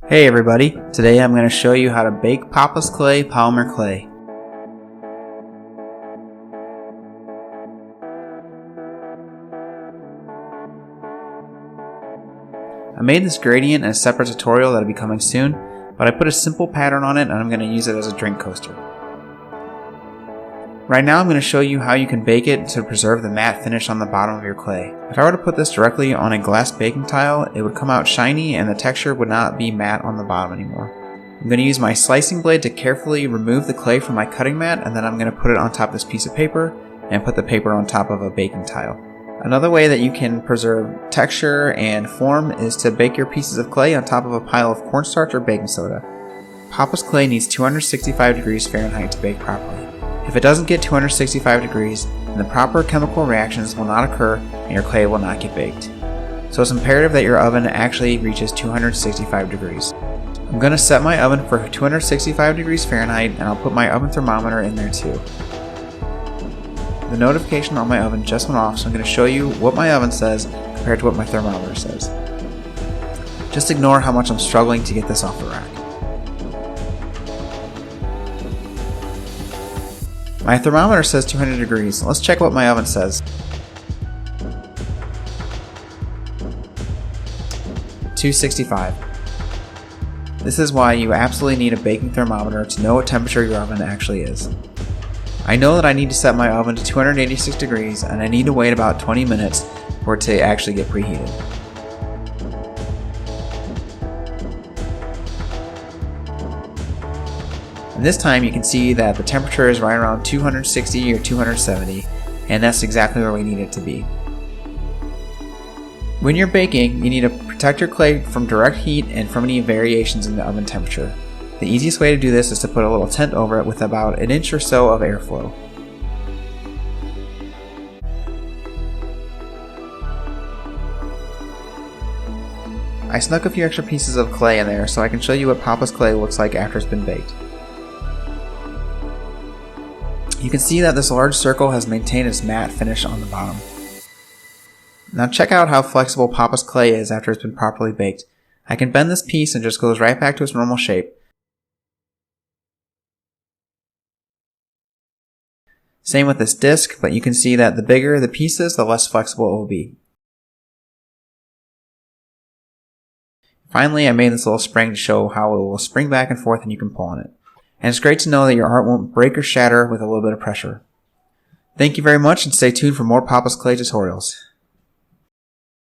Hey everybody, today I'm going to show you how to bake Papa's Clay polymer clay. I made this gradient in a separate tutorial that'll be coming soon, but I put a simple pattern on it and I'm going to use it as a drink coaster. Right now I'm going to show you how you can bake it to preserve the matte finish on the bottom of your clay. If I were to put this directly on a glass baking tile, it would come out shiny and the texture would not be matte on the bottom anymore. I'm going to use my slicing blade to carefully remove the clay from my cutting mat, and then I'm going to put it on top of this piece of paper and put the paper on top of a baking tile. Another way that you can preserve texture and form is to bake your pieces of clay on top of a pile of cornstarch or baking soda. Papa's clay needs 265 degrees Fahrenheit to bake properly. If it doesn't get 265 degrees, then the proper chemical reactions will not occur and your clay will not get baked. So it's imperative that your oven actually reaches 265 degrees. I'm going to set my oven for 265 degrees Fahrenheit, and I'll put my oven thermometer in there too. The notification on my oven just went off, so I'm going to show you what my oven says compared to what my thermometer says. Just ignore how much I'm struggling to get this off the rack. My thermometer says 200 degrees. Let's check what my oven says. 265. This is why you absolutely need a baking thermometer to know what temperature your oven actually is. I know that I need to set my oven to 286 degrees and I need to wait about 20 minutes for it to actually get preheated. And this time you can see that the temperature is right around 260 or 270, and that's exactly where we need it to be. When you're baking, you need to protect your clay from direct heat and from any variations in the oven temperature. The easiest way to do this is to put a little tent over it with about an inch or so of airflow. I snuck a few extra pieces of clay in there so I can show you what Papa's clay looks like after it's been baked. You can see that this large circle has maintained its matte finish on the bottom. Now check out how flexible Papa's clay is after it's been properly baked. I can bend this piece and it just goes right back to its normal shape. Same with this disc, but you can see that the bigger the piece is, the less flexible it will be. Finally, I made this little spring to show how it will spring back and forth and you can pull on it. And it's great to know that your art won't break or shatter with a little bit of pressure. Thank you very much and stay tuned for more Papa's Clay tutorials.